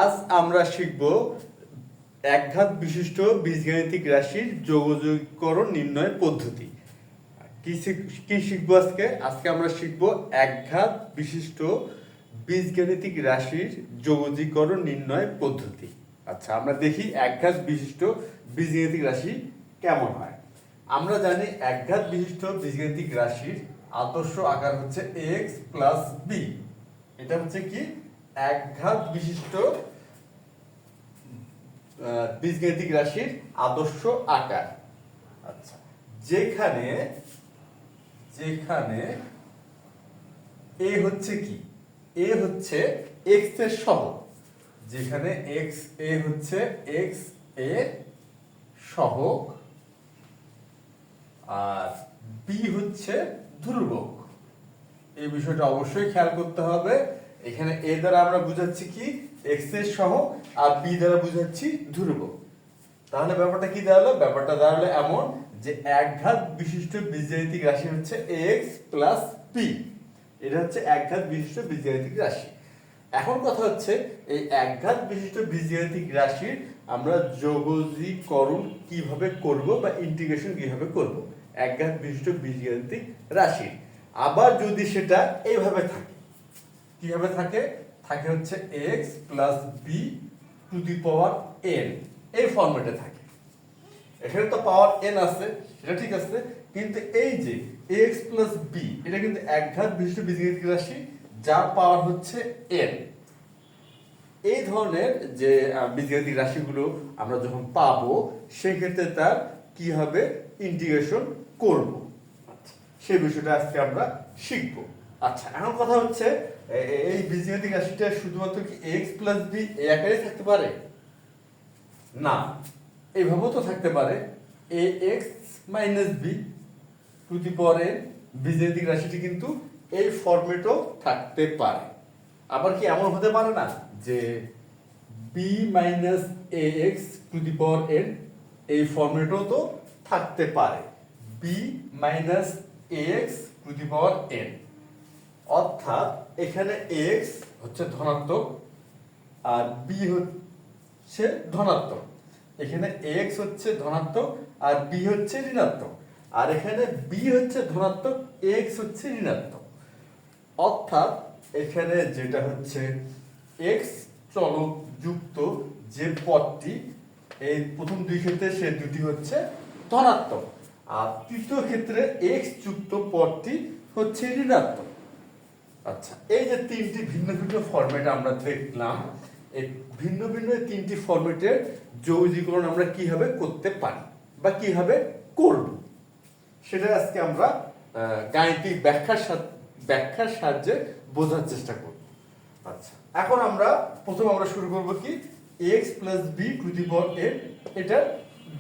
আজ আমরা শিখব একঘাত বিশিষ্ট বীজগাণিতিক রাশির যৌগযুগীকরণ নির্ণয় পদ্ধতি। কি শিখবো আজকে আমরা শিখব একঘাত বিশিষ্ট বীজগাণিতিক রাশির যৌগযুগীকরণ নির্ণয় পদ্ধতি। আচ্ছা, আমরা দেখি একঘাত বিশিষ্ট বীজগাণিতিক রাশি কেমন হয়। আমরা জানি একঘাত বিশিষ্ট বীজগাণিতিক রাশির আদর্শ আকার হচ্ছে x প্লাস বি। এটা হচ্ছে কি একঘাত বিশিষ্ট বীজগাণিতিক রাশির আদর্শ আকার। আচ্ছা, যেখানে এ হচ্ছে কি, এ হচ্ছে এক্স এর সহগ, যেখানে এ হচ্ছে এক্স এর সহগ আর বি হচ্ছে ধ্রুবক। এই বিষয়টা অবশ্যই খেয়াল করতে হবে। এখানে এ দ্বারা আমরা বুঝাচ্ছি কি এক্স এর সহগ আর বি দ্বারা বুঝাচ্ছি ধ্রুবক। তাহলে ব্যাপারটা কি দাঁড়ালো? ব্যাপারটা দাঁড়ালো এমন যে একঘাত বিশিষ্ট বীজগাণিতিক রাশি হচ্ছে এক্স প্লাস বি। এটা হচ্ছে একঘাত বিশিষ্ট বীজগাণিতিক রাশি। এখন কথা হচ্ছে এই একঘাত বিশিষ্ট বীজগাণিতিক রাশির আমরা যৌগীকরণ কিভাবে করব বা ইন্টিগ্রেশন কিভাবে করব একঘাত বিশিষ্ট বীজগাণিতিক রাশির। আবার যদি সেটা এইভাবে থাকে, কিভাবে থাকে? থাকে হচ্ছে X plus B to the power N, এই ফরম্যাটে থাকে। এখানে তো পাওয়ার এন আছে, এটা ঠিক আছে, কিন্তু এই যে এক্স প্লাস বি এটা কিন্তু একঘাত বিশিষ্ট বীজগাণিতিক রাশি যার পাওয়ার হচ্ছে এন। এই ধরনের যে বীজগাণিতিক রাশিগুলো আমরা যখন পাবো সেক্ষেত্রে তার কি হবে ইন্টিগ্রেশন করব। আচ্ছা, সেই বিষয়টা আজকে আমরা শিখব। আচ্ছা, এখন কথা হচ্ছে এই বীজগাণিতিক রাশিটা শুধুমাত্র কি এক্স প্লাস বি এই আকারে থাকতে পারে? না, এইভাবেও তো থাকতে পারে a x minus b to the power n. বীজগাণিতিক রাশিটি কিন্তু এই ফরম্যাটও থাকতে পারে। আবার কি এমন হতে পারে না যে B minus A X to the power N, এই ফরম্যাটও তো থাকতে পারে B minus A X to the power N. অর্থাৎ এখানে এক্স হচ্ছে ধনাত্মক আর বি হচ্ছে ধনাত্মক। এখানে এক্স হচ্ছে ধনাত্মক আর বি হচ্ছে ঋণাত্মক, আর এখানে বি হচ্ছে ধনাত্মক, এক্স হচ্ছে ঋণাত্মক। অর্থাৎ এখানে যেটা হচ্ছে এক্স চলক যুক্ত যে পদটি, এই প্রথম দুই ক্ষেত্রে সে দুটি হচ্ছে ধনাত্মক, আর তৃতীয় ক্ষেত্রে এক্স যুক্ত পদটি হচ্ছে ঋণাত্মক। আচ্ছা, এই যে তিনটি ভিন্ন ভিন্ন ফরম্যাট আমরা দেখলাম, এই ভিন্ন ভিন্ন তিনটি ফরম্যাটের যৌগীকরণ আমরা কিভাবে করতে পারি বা কিভাবে করব সেটা আজকে আমরা গাণিতিক ব্যাখ্যার সাহায্যে বোঝার চেষ্টা করব। আচ্ছা, এখন প্রথম আমরা শুরু করব কি X plus B to the power N, এটার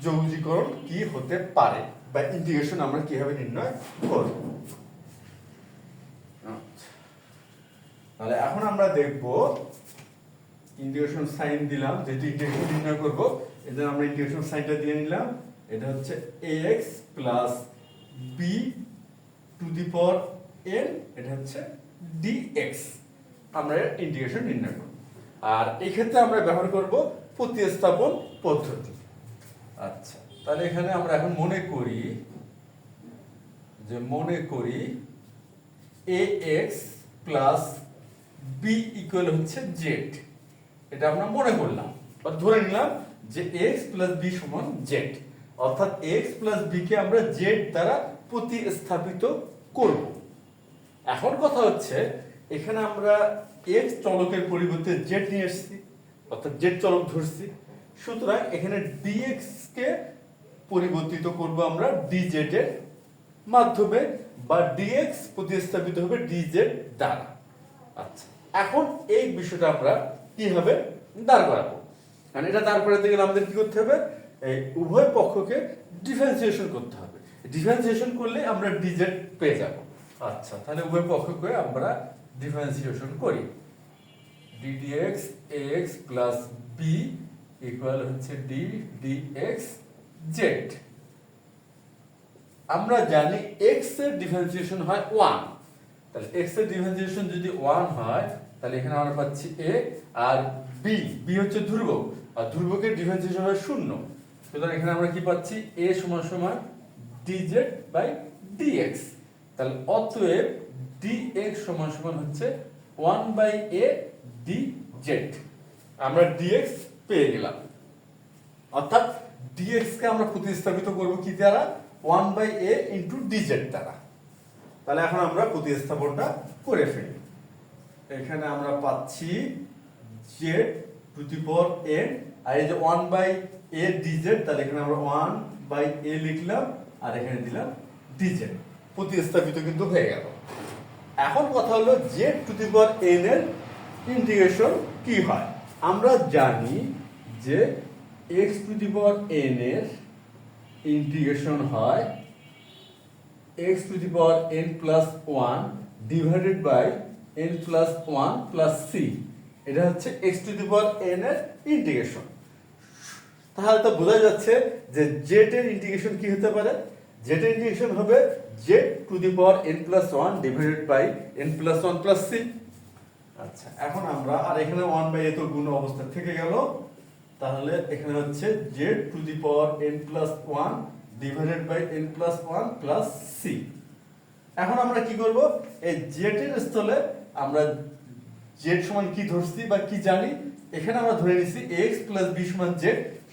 যৌগীকরণ কি হতে পারে বা ইন্টিগ্রেশন আমরা কিভাবে নির্ণয় করব। তাহলে এখন আমরা দেখব ইন্টিগ্রেশন সাইন দিলাম, যেটি ইন্টিগ্রেশন নির্ণয় করব এজন্য আমরা ইন্টিগ্রেশন সাইনটা দিয়ে নিলাম। এটা হচ্ছে ax plus b to the power n, এটা হচ্ছে dx। আমরা ইন্টিগ্রেশন নির্ণয় করব, আর এই ক্ষেত্রে আমরা ব্যবহার করব প্রতিস্থাপন পদ্ধতি। আচ্ছা, তাহলে এখানে আমরা এখন মনে করি ax প্লাস b ইকুয়াল হচ্ছে z। এটা আমরা মনে করলাম বা ধরে নিলাম যে x প্লাস b সমান z, অর্থাৎ x প্লাস b কে আমরা z দ্বারা প্রতিস্থাপিত করব। এখন কথা হচ্ছে এখানে আমরা x চলকের পরিবর্তে z নিয়ে এসেছি, অর্থাৎ z চলক ধরছি, সুতরাং এখানে dx কে পরিবর্তিত করব আমরা dz এর মাধ্যমে, বা dx প্রতিস্থাপিত হবে dz দ্বারা। আচ্ছা, এখন এই বিষয়টা আমরা কিভাবে দাঁড় করাবো? কারণ এটা দাঁড় করাতে গেলে আমাদের কি করতে হবে? এই উভয় পক্ষকে ডিফারেন্সিয়েশন করতে হবে। ডিফারেন্সিয়েশন করলে আমরা dz পেয়ে যাব। আচ্ছা, তাহলে উভয় পক্ষকে আমরা ডিফারেন্সিয়েশন করি। ddx ax plus b equal হচ্ছে d dx z। আমরা জানি x এর ডিফারেন্সিয়েশন হয় 1, তাহলে x এর ডিফারেন্সিয়েশন যদি 1 হয় তাহলে এখানে আমরা পাচ্ছি a, আর b বি, বি হচ্ছে ধ্রুবক, আর ধ্রুবকের ডিফারেন্সিয়েশন হয় শূন্য। সুতরাং এখানে আমরা কি পাচ্ছি, এ সমান সমান dz বাই dx। তাহলে অতএব dx সমান সমান হচ্ছে 1 বাই a dz। আমরা dx পেয়ে গেলাম, অর্থাৎ dx কে আমরা প্রতিস্থাপিত করব কি দ্বারা, 1 বাই a ইন্টু dz দ্বারা। তাহলে এখন আমরা প্রতিস্থাপনটা করে ফেলি। এখানে আমরা পাচ্ছি z to the power n, আর এই যে 1 বাই a dz, তাহলে এখানে আমরা 1 বাই a লিখলাম আর এখানে দিলাম dz। প্রতিস্থাপিত কিন্তু হয়ে গেল। এখন কথা হলো z to the power n এর ইন্টিগ্রেশন কি হয়। আমরা জানি যে x to the power n এর ইন্টিগ্রেশন হয় x to the power n plus 1 divided by n plus 1 plus c। এটা হচ্ছে x to the power n এর ইন্টিগ্রেশন। তাহলে তো বোঝা যাচ্ছে যে z এর ইন্টিগ্রেশন কি হতে পারে, z এর ইন্টিগ্রেশন হবে z to the power n plus 1 divided by n plus 1 plus c। আচ্ছা, এখন আমরা, আর এখানে 1 বাই a তো গুণ অবস্থা থেকে গেল, তাহলে এখানে হচ্ছে z to the power n plus 1 divided by n plus 1 plus c। এখন আমরা কি করব, এই z এর স্থলে আমরা z সমান কি ধরছি বা কি জানি, এখানে আমরা ধরে নিছি x প্লাস b সমান z।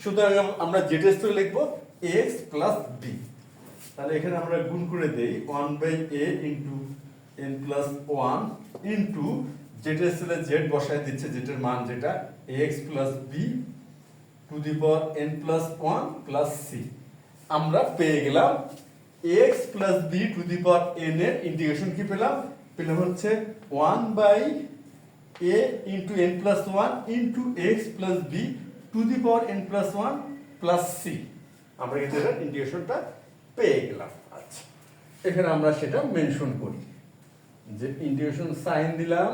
সুতরাং আমরা z এর স্থলে লিখব x প্লাস b। তাহলে এখানে আমরা গুণ করে দেই 1 by a into n plus 1 into z এর স্থলে z বসায় দিচ্ছে, z এর মান যেটা x plus b to the power n plus 1 plus c। আমরা পেয়ে গেলাম x plus b to the power n এর ইন্টিগ্রেশন কি পেলাম, পেলাম হচ্ছে 1 by a into n plus 1 into x plus b to the power n plus 1 plus c। আমরা কিন্তু এর ইন্টিগ্রেশনটা পেয়ে গেলাম। আচ্ছা, এখানে আমরা সেটা মেনশন করি যে ইন্টিগ্রেশন সাইন দিলাম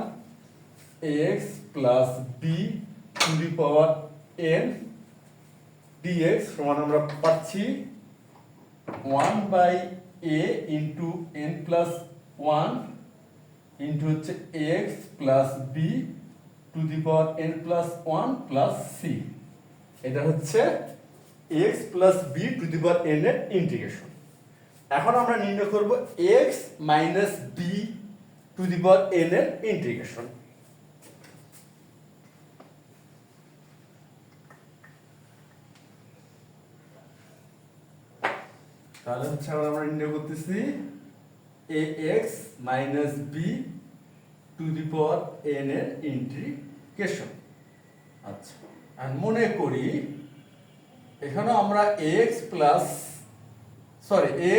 x plus b to the power n dx সমান আমরা পাচ্ছি 1 by a into n plus 1 into হচ্ছে x plus b to the power n plus 1 plus c। এটা হচ্ছে x plus b to the power n এর integration. এখন আমরা নির্ণয় করব x minus b to the power n এর integration. তাহলে হচ্ছে আমরা নির্ণয় করতেছি ax minus b to the power n এর ইন্টিগ্রেশন। আচ্ছা, আর মনে করি এখানে আমরা x plus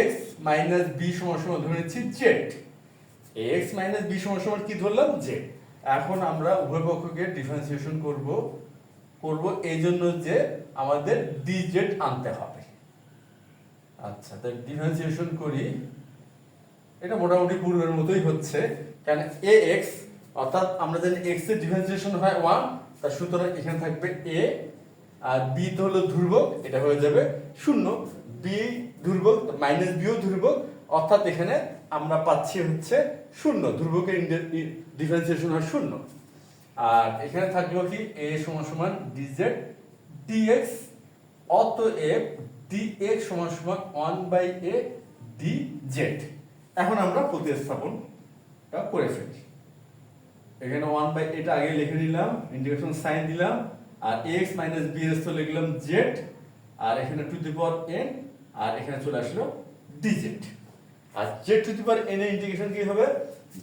x minus b সমান সমান ধরে নিচ্ছি z। x মাইনাস b সমান সমান কি ধরলাম, z। এখন আমরা উভয় পক্ষকে ডিফারেন্সিয়েশন করব এই জন্য যে আমাদের dz আনতে হবে। আচ্ছা, তাই ডিফারেন্সিয়েশন করি, এটা মোটামুটি পূর্বের মতোই হচ্ছে, কারণ ax অর্থাৎ আমরা জানি x এর ডিফারেন্সিয়েশন হয় 1, তার সুতরাং এখানে থাকবে a, আর b তো হলো ধ্রুবক, এটা হয়ে যাবে 0। b ধ্রুবক মাইনাস b ও ধ্রুবক, অর্থাৎ এখানে আমরা পাচ্ছি হচ্ছে 0, ধ্রুবকের ডিফারেন্সিয়েশন হয় 0। আর এখানে থাকলো কি a সমান সমান dz dx, অতএব dx সমান সমান 1 বাই a dz। এখন আমরা প্রতিস্থাপনটা করে ফেলি। এখানে 1 বাই এটা আগে লিখে নিলাম, ইন্টিগ্রেশন সাইন দিলাম, আর x মাইনাস b এর স্থলে লিখলাম z, আর এখানে টু দি পাওয়ার n, আর এখানে চলে আসলো dz। আর z to the power n এর ইন্টিগ্রেশন কি হবে,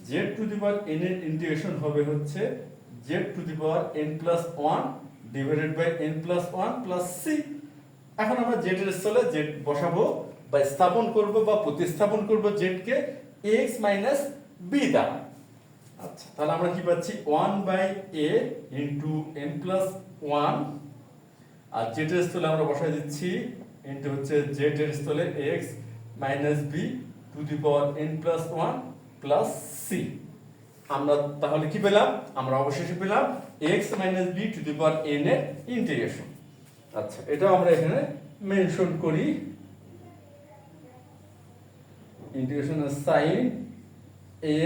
z to the power n এর ইন্টিগ্রেশন হবে হচ্ছে z to the power n plus 1 divided by n plus 1 plus c। এখন আমরা z এর স্থলে z বসাবো বা স্থাপন করব বা প্রতিস্থাপন করব z কে x মাইনাস b দ্বারা। আচ্ছা, তাহলে আমরা কি পাচ্ছি 1 by a into n plus 1, আর z এর স্থলে আমরা বসাই দিচ্ছি ইনটু হচ্ছে z এর স্থলে x minus b to the power n plus 1 plus c। আমরা তাহলে কি পেলাম, আমরা অবশেষে পেলাম x minus b to the power n এর ইন্টিগ্রেশন। আচ্ছা, এটাও আমরা এখানে মেনশন করি, ইন্টিগ্রেশনের sign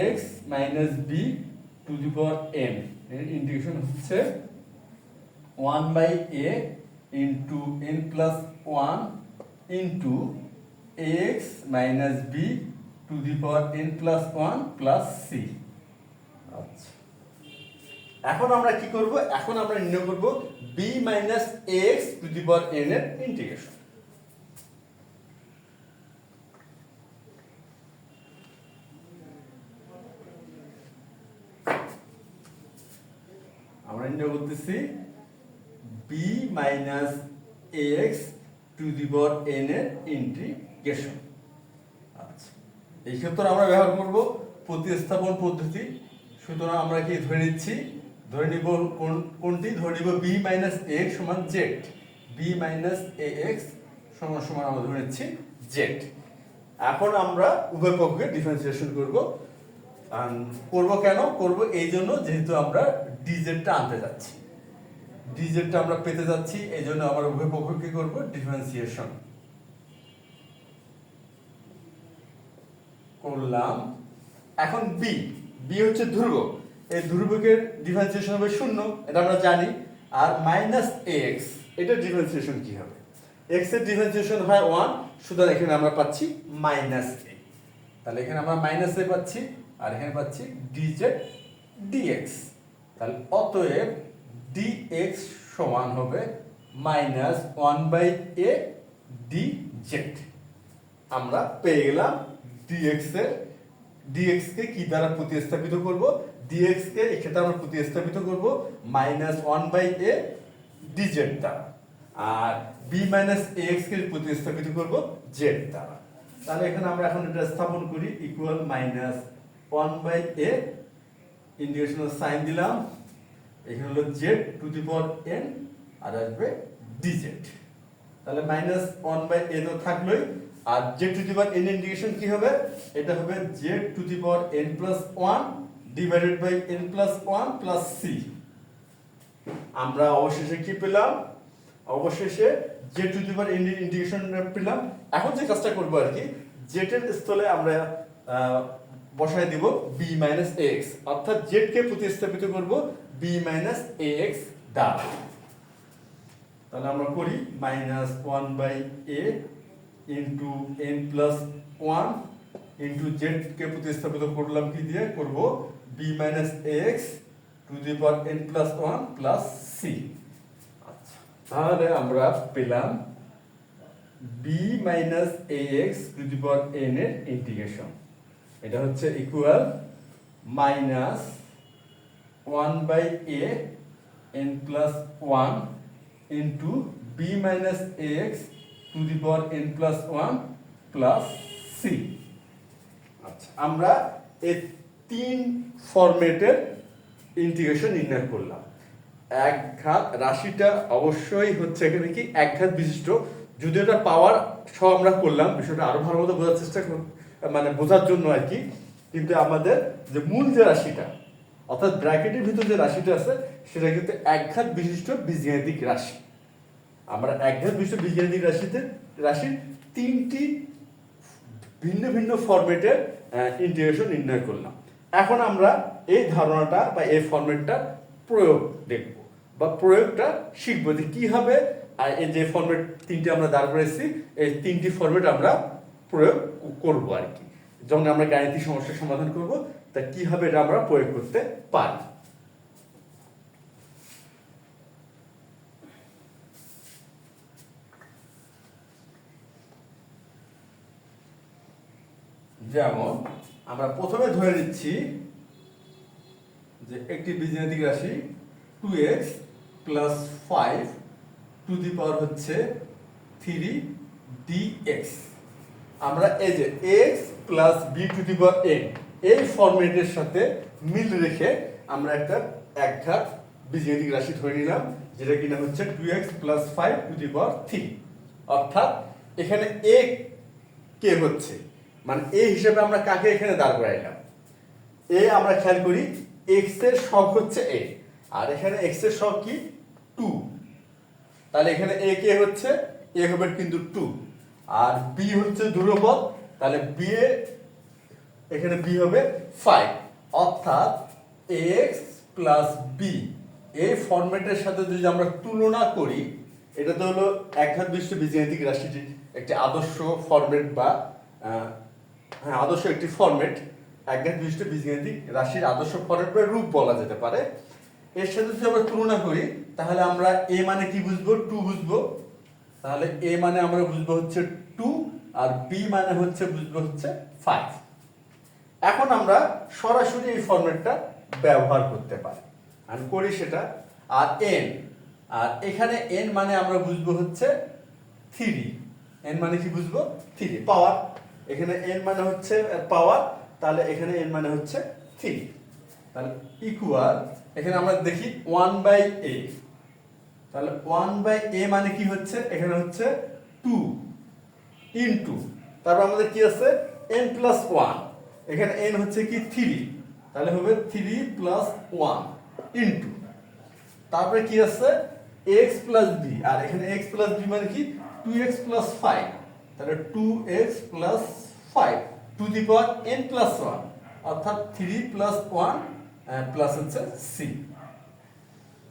ax minus b to the power n এর ইন্টিগ্রেশন হচ্ছে 1/a into n plus 1 into ax minus b to the power n plus 1 plus c। আচ্ছা, এখন আমরা কি করব? এখন আমরা নির্ণয় করব b minus ax to the power n এর ইন্টিগ্রেশন। আমরা নির্ণয় করতেছি b minus ax to the power n এর ইন্টিগ্রেশন। আচ্ছা, এই ক্ষেত্রে আমরা ব্যবহার করব প্রতিস্থাপন পদ্ধতি। সুতরাং আমরা কি ধরে নিচ্ছি? ধরে নিব কোনটি? ধরে নিব b minus ax সমান z। b minus ax সমান সমান আমরা ধরে নিচ্ছি z। এখন আমরা উভয় পক্ষকে ডিফারেন্সিয়েশন করব। কেন করব? এই জন্য যেহেতু আমরা dz টা আনতে যাচ্ছি, dz টা আমরা পেতে যাচ্ছি, এই জন্য আমরা উভয় পক্ষকে করব ডিফারেন্সিয়েশন করলাম। এখন b হচ্ছে ধ্রুবক, এই ধ্রুবকের ডিফারেন্সিয়েশন হবে 0, এটা আমরা জানি। আর মাইনাস ax, এটা ডিফারেন্সিয়েশন কি হবে? x এর ডিফারেন্সিয়েশন হয় 1, সুতরাং এখানে আমরা পাচ্ছি মাইনাস a। তাহলে এখানে আমরা মাইনাস a পাচ্ছি, আর এখানে পাচ্ছি dz dx। তাহলে অতএব dx সমান হবে মাইনাস 1/a dz। আমরা পেয়ে গেলাম dx কে কি দ্বারা প্রতিস্থাপিত করব? dx কে এক্ষেত্রে আমরা প্রতিস্থাপিত করব মাইনাস 1/a dz দ্বারা, আর b minus ax কে প্রতিস্থাপিত করব z দ্বারা। তাহলে এখানে আমরা এখন এটা স্থাপন করি, ইকুয়াল মাইনাস 1/a, ইন্টিগ্রেশনাল সাইন দিলাম, এখানে হলো z to the power n, আর আসবে dz। তাহলে মাইনাস 1/a তো থাকলোই, আর z to the power n integration কি হবে? এটা হবে z to the power n plus 1 divided by n plus 1 plus c। আমরা অবশেষে কি পেলাম? অবশেষে z to the power n এর ইন্টিগ্রেশন পেলাম। এখন যে কাজটা করব আর কি, z এর স্থলে আমরা বসায় দিব b minus ax, অর্থাৎ z কে প্রতিস্থাপিত করব b minus ax দ্বারা। তাহলে আমরা করি minus 1/a into n plus 1 into z কে প্রতিস্থাপিত করলাম কি দিয়ে? করব b minus ax two the power n plus 1 plus c। আচ্ছা, তাহলে আমরা পেলাম b minus ax two the power n এর ইন্টিগ্রেশন। এটা হচ্ছে equal minus 1/a n plus 1 into b minus ax two the power n plus 1 plus c। আচ্ছা, আমরা এই তিন ফরম্যাটের ইন্টিগ্রেশন নির্ণয় করলাম। একঘাত রাশিটা অবশ্যই হচ্ছে এখানে কি একঘাত বিশিষ্ট, যদি এটা পাওয়ার সহ আমরা করলাম, বিষয়টা আরো ভালো মতো বোঝার চেষ্টা মানে বোঝার জন্য আর কি। কিন্তু আমাদের যে মূল যে রাশিটা, অর্থাৎ ব্র্যাকেটের ভিতর যে রাশিটা আছে, সেটা কিন্তু একঘাত বিশিষ্ট বীজগাণিতিক রাশি। আমরা একঘাত বিশিষ্ট বীজগাণিতিক রাশির তিনটি ভিন্ন ভিন্ন ফরম্যাটের ইন্টিগ্রেশন নির্ণয় করলাম। এখন আমরা এই ধারণাটা বা এই ফরম্যাটটা প্রয়োগ দেখব, বা প্রয়োগটা শিখবো যে কি হবে। আর এই যে ফরম্যাট তিনটি আমরা দাঁড় করেছি, এই তিনটি ফরম্যাট আমরা প্রয়োগ করব আর কি। যখন আমরা গাণিতিক সমস্যার সমাধান করব, তা কিভাবে এটা আমরা প্রয়োগ করতে পারি। যেমন আমরা প্রথমে ধরে নিচ্ছি যে একটি বীজগাণিতিক রাশি 2x plus 5 টু দি পাওয়ার হচ্ছে 3 dx। আমরা এই যে x plus b to the power n এই ফরম্যাটের সাথে মিল রেখে আমরা একটা একঘাত বীজগাণিতিক রাশি ধরে নিলাম, যেটা কিনা হচ্ছে 2x plus 5 টু দি পাওয়ার 3। অর্থাৎ এখানে a কে হচ্ছে, মানে a হিসেবে আমরা কাকে এখানে দাঁড় করাইলাম? a আমরা খেয়াল করি x এর সহগ হচ্ছে a, আর এখানে x এর সহগ কি? 2। তাহলে এখানে a কে হচ্ছে? a হবে কিন্তু 2, আর b হচ্ছে ধ্রুবক, তাহলে b এখানে b হবে 5। অর্থাৎ x plus b এই ফরম্যাটের সাথে যদি আমরা তুলনা করি, এটা তো হলো একঘাত বিশিষ্ট বীজগাণিতিক রাশিটির একটি আদর্শ ফরম্যাট বা হ্যাঁ আদর্শ একটি ফরম্যাট, একঘাত বিশিষ্ট বীজগাণিতিক রাশির আদর্শ ফরম্যাট বা রূপ বলা যেতে পারে। এর সাথে যদি আমরা তুলনা করি তাহলে আমরা এ মানে কি বুঝবো, 2 বুঝবো। তাহলে এ মানে আমরা বুঝবো হচ্ছে 2 আর বি মানে হচ্ছে বুঝবো হচ্ছে 5। এখন আমরা সরাসরি এই ফরম্যাটটা ব্যবহার করতে পারি, আমি করি সেটা। আর এন, আর এখানে এন মানে আমরা বুঝবো হচ্ছে 3, এন মানে কি বুঝবো 3 পাওয়ার, এখানে এন মানে হচ্ছে পাওয়ার, তাহলে এখানে এন মানে হচ্ছে 3। তাহলে ইকুয়াল, এখানে আমরা দেখি 1/a, তাহলে 1/a মানে কি হচ্ছে, এখানে হচ্ছে 2 ইনটু, তারপর আমাদের কি আছে n প্লাস 1, এখানে n হচ্ছে কি 3, তাহলে হবে 3 প্লাস 1 ইনটু, তারপরে কি আছে x প্লাস b, আর এখানে x প্লাস b মানে কি 2x প্লাস 5, তাহলে 2x plus 5 two the power n plus 1, অর্থাৎ 3 প্লাস 1 প্লাস হচ্ছে c।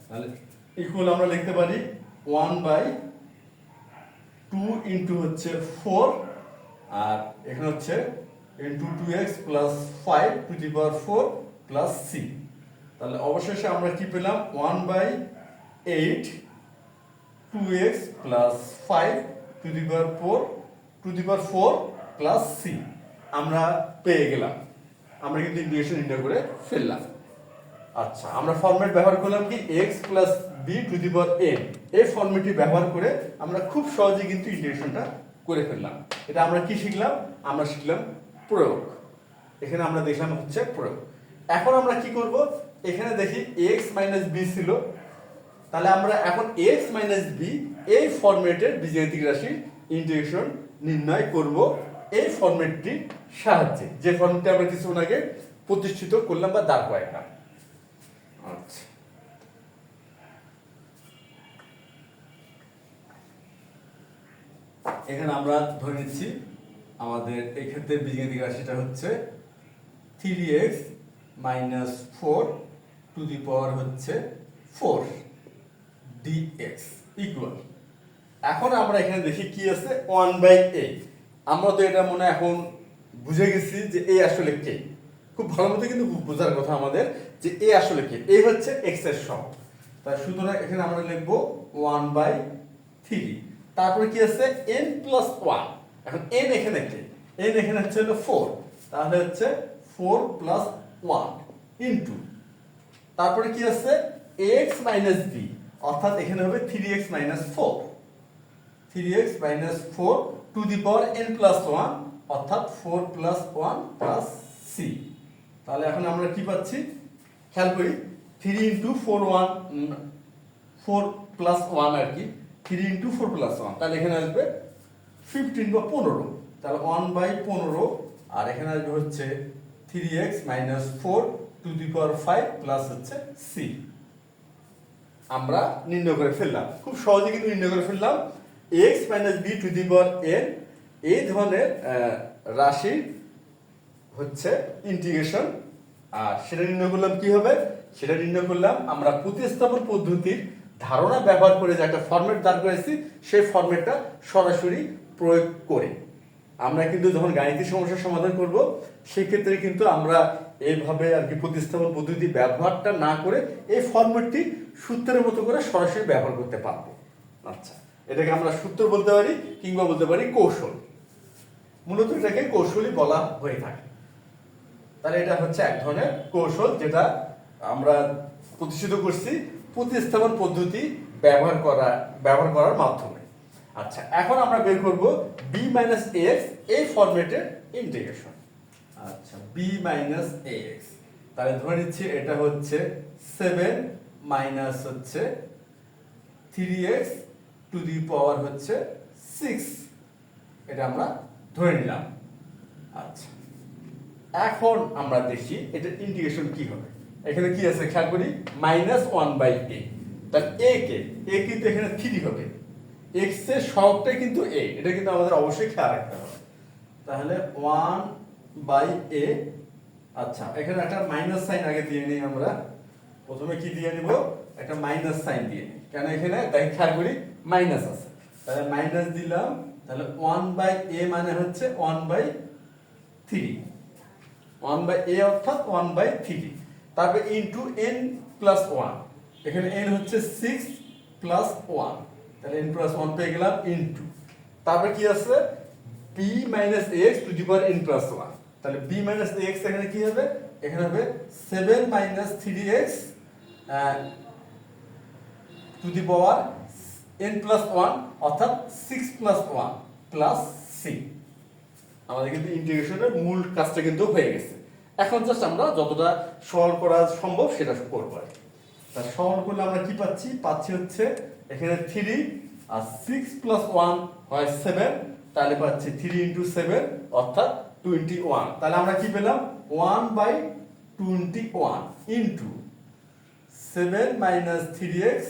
তাহলে ইকুয়াল আমরা লিখতে পারি 1/2 ইনটু হচ্ছে 4, আর এখানে হচ্ছে into 2x plus 5 two the power 4 plus c। তাহলে অবশেষে আমরা কি পেলাম 1/8 2x plus 5 two the power 4 plus c আমরা পেয়ে গেলাম। আমরা কিন্তু ইন্টিগ্রেশন ইন্টার করে ফেললাম। আচ্ছা, আমরা ফরম্যাট ব্যবহার করলাম কি x plus b to the power n, এই ফরম্যাটটি ব্যবহার করে আমরা খুব সহজেই কিন্তু ইন্টিগ্রেশনটা করে ফেললাম। এটা আমরা কি শিখলাম, আমরা শিখলাম প্রয়োগ। এখানে আমরা দেখলাম হচ্ছে প্রয়োগ। এখন আমরা কি করব, এখানে দেখি x মাইনাস b ছিল, তাহলে আমরা এখন x মাইনাস b এই ফরম্যাটের বীজগাণিতিক রাশির ইন্টিগ্রেশন নির্ণয় করব এই ফরম্যাটটির সাহায্যে, যে ফরম্যাটটি আমরা কিছুক্ষণ আগে প্রতিষ্ঠিত করলাম বা দাঁড় করালাম। আচ্ছা, এখানে আমরা ধরে নিচ্ছি আমাদের এই ক্ষেত্রে বীজগাণিতিক রাশিটা হচ্ছে 3x মাইনাস 4 টু দি পাওয়ার হচ্ছে 4 dx ইকুয়াল, এখন আমরা এখানে দেখি কি আছে 1/a। আমরা তো এটা মনে এখন বুঝে গেছি যে a আসলে কে, খুব ভালো মতো কিন্তু বোঝার কথা আমাদের যে a আসলে কে, a হচ্ছে x এর সহগ। তাই সুতরাং এখানে আমরা লিখব 1/3, তারপরে কি আছে n প্লাস 1, এখন n এখানে কে, n এখানে হচ্ছে 4, তাহলে হচ্ছে 4 প্লাস 1 ইনটু, তারপরে কি আছে x মাইনাস b, অর্থাৎ এখানে হবে 3x minus 4, 3x minus 4 two the power n plus 1, অর্থাৎ 4 প্লাস 1 প্লাস c। তাহলে এখন আমরা কি পাচ্ছি, খেয়াল করি 3 ইন্টু 4 প্লাস 1 আর কি, 3 ইন্টু 4 প্লাস 1, তাহলে এখানে আসবে 15 বা 15, তাহলে 1/15, আর এখানে আসবে হচ্ছে 3x minus 4 two the power 5 plus হচ্ছে c। আমরা নির্ণয় করে ফেললাম, খুব সহজে কিন্তু নির্ণয় করে ফেললাম x minus b to the power n এই ধরনের রাশির হচ্ছে ইন্টিগ্রেশন। আর সেটা নির্ণয় করলাম কি হবে, সেটা নির্ণয় করলাম আমরা প্রতিস্থাপন পদ্ধতির ধারণা ব্যবহার করে যে একটা ফরম্যাট দাঁড় করেছি, সেই ফরম্যাটটা সরাসরি প্রয়োগ করে। আমরা কিন্তু যখন গাণিতিক সমস্যার সমাধান করব সেই ক্ষেত্রে কিন্তু আমরা এইভাবে আর কি প্রতিস্থাপন পদ্ধতি ব্যবহারটা না করে এই ফরম্যাটটি সূত্রের মতো করে সরাসরি ব্যবহার করতে পারবো। আচ্ছা, এটাকে আমরা সূত্র বলতে পারি কিংবা বলতে পারি কৌশল, মূলত এটাকে কৌশলই বলা হয়ে থাকে। তাহলে এটা হচ্ছে এক ধরনের কৌশল যেটা আমরা প্রতিষ্ঠিত করছি প্রতিস্থাপন পদ্ধতি ব্যবহার করার মাধ্যমে। আচ্ছা, এখন আমরা বের করব b মাইনাস ax এই ফরম্যাটের ইন্টিগ্রেশন। আচ্ছা, b মাইনাস ax, তাহলে ধরে নিচ্ছি এটা হচ্ছে 7 মাইনাস হচ্ছে 3x টু দি পাওয়ার হচ্ছে 6, এটা আমরা ধরে নিলাম। আচ্ছা, এখন আমরা দেখি এটা ইন্টিগ্রেশন কি হবে। এখানে কি আছে খেয়াল করি মাইনাস 1/a, তাহলে a কিন্তু এখানে 3 হবে, x এর সহগটাই কিন্তু a, এটা কিন্তু আমাদের অবশ্যই খেয়াল রাখতে হবে। তাহলে 1/a, আচ্ছা এখানে একটা মাইনাস সাইন আগে দিয়ে নিই, আমরা প্রথমে কি দিয়ে নিব একটা মাইনাস সাইন দিয়ে নিই, কেন এখানে দেখেন খেয়াল করি মাইনাস আছে, তাহলে মাইনাস দিলাম, তাহলে 1/a মানে হচ্ছে 1/3, 1/a অর্থাৎ 1/3, তারপরে ইনটু n প্লাস 1, এখানে n হচ্ছে 6 প্লাস 1, তাহলে n প্লাস 1 পেয়ে গেলাম ইনটু, তারপরে কি আছে b minus ax two the power n plus 1, তাহলে b মাইনাস ax এখানে কি হবে, এখানে হবে 7 minus 3x two the power n plus 1 অর্থাৎ 6 প্লাস 1 প্লাস c। আমাদের কিন্তু ইন্টিগ্রেশনের মূল কাজটা কিন্তু হয়ে গেছে, এখন জাস্ট আমরা যতটা সরল করা সম্ভব সেটা করব। তা সরল করলে আমরা কি পাচ্ছি হচ্ছে এখানে 3 আর 6 প্লাস 1 হয় 7, তাহলে পাচ্ছি 3 ইন্টু 7 অর্থাৎ 21, তাহলে আমরা কি পেলাম 1/21 into 7 minus 3x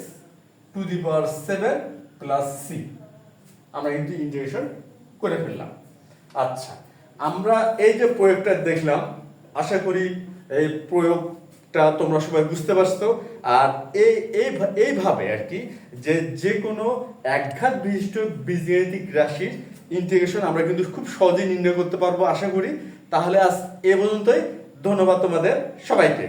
two the power 7 plus c। আমরা কিন্তু ইন্টিগ্রেশন করে ফেললাম। আচ্ছা, আমরা এই যে প্রয়োগটা দেখলাম, আশা করি এই প্রয়োগটা তোমরা সবাই বুঝতে পারছো। আর এইভাবে আর কি যে কোনো একঘাত বিশিষ্ট বীজগাণিতিক রাশির ইন্টিগ্রেশন আমরা কিন্তু খুব সহজেই নির্ণয় করতে পারবো আশা করি। তাহলে আজ এ পর্যন্তই, ধন্যবাদ তোমাদের সবাইকে।